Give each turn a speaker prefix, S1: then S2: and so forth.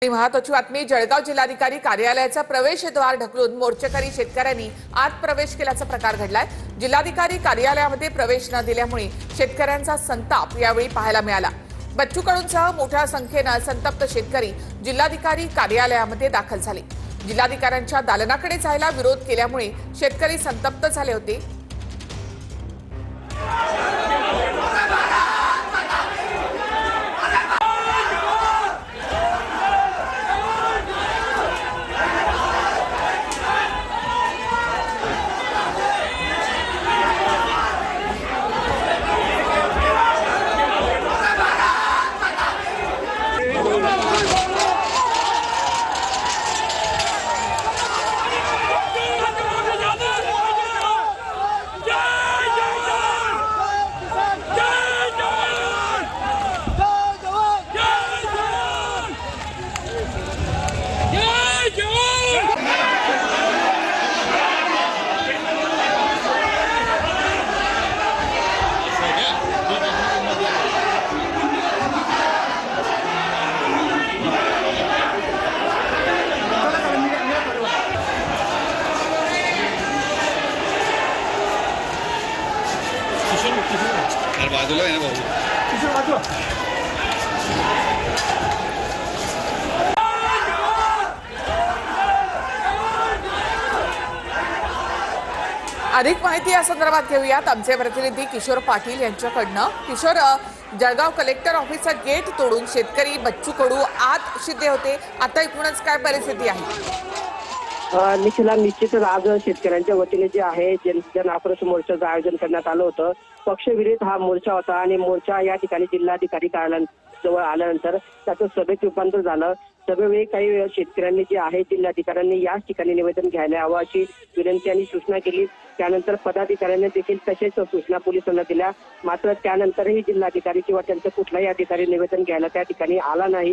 S1: महत्वाची बातमी जळगाव जिल्हाधिकारी कार्यालयाचा प्रवेशद्वार ढकलून मोर्चेकरी शेतकऱ्यांनी आत प्रवेश केल्याचा प्रकार घडलाय। जिल्हाधिकारी कार्यालयामध्ये प्रवेश न दिल्यामुळे शेतकऱ्यांचा संताप यावेळी पाहायला मिळाला। बच्चू कडूंसह मोठ्या संख्येने संतप्त शेतकरी जिल्हाधिकारी कार्यालयामध्ये दाखल झाले। जिल्हाधिकाऱ्यांच्या दालनाकडे जायला विरोध केल्यामुळे शेतकरी संतप्त झाले होते।
S2: बाजूला आहे ना भाऊ।
S1: अधिक माहिती या संदर्भात घेऊयात आमचे प्रतिनिधी किशोर पाटील यांच्याकडनं। किशोर, जळगाव कलेक्टर ऑफिसचा गेट तोडून शेतकरी बच्चू कडू आत शिरले होते, आता एकूणच काय परिस्थिती आहे?
S3: निश्चितच आज शेतकऱ्यांच्या वतीने जे आहे जन आक्रोश मोर्चाचं आयोजन करण्यात आलं होतं। पक्षविरहित हा मोर्चा होता आणि मोर्चा या ठिकाणी जिल्हाधिकारी कार्यालयाजवळ आल्यानंतर त्याचं सभेत रूपांतर झालं। सभेवेळी काही शेतकऱ्यांनी जे आहे जिल्हाधिकाऱ्यांनी याच ठिकाणी निवेदन घ्यायला हवं अशी विनंती आणि सूचना केली। त्यानंतर पदाधिकाऱ्यांनी देखील तसेच सूचना पोलिसांना दिल्या। मात्र त्यानंतरही जिल्हाधिकारी किंवा त्यांचं कुठलाही अधिकारी निवेदन घ्यायला त्या ठिकाणी आला नाही।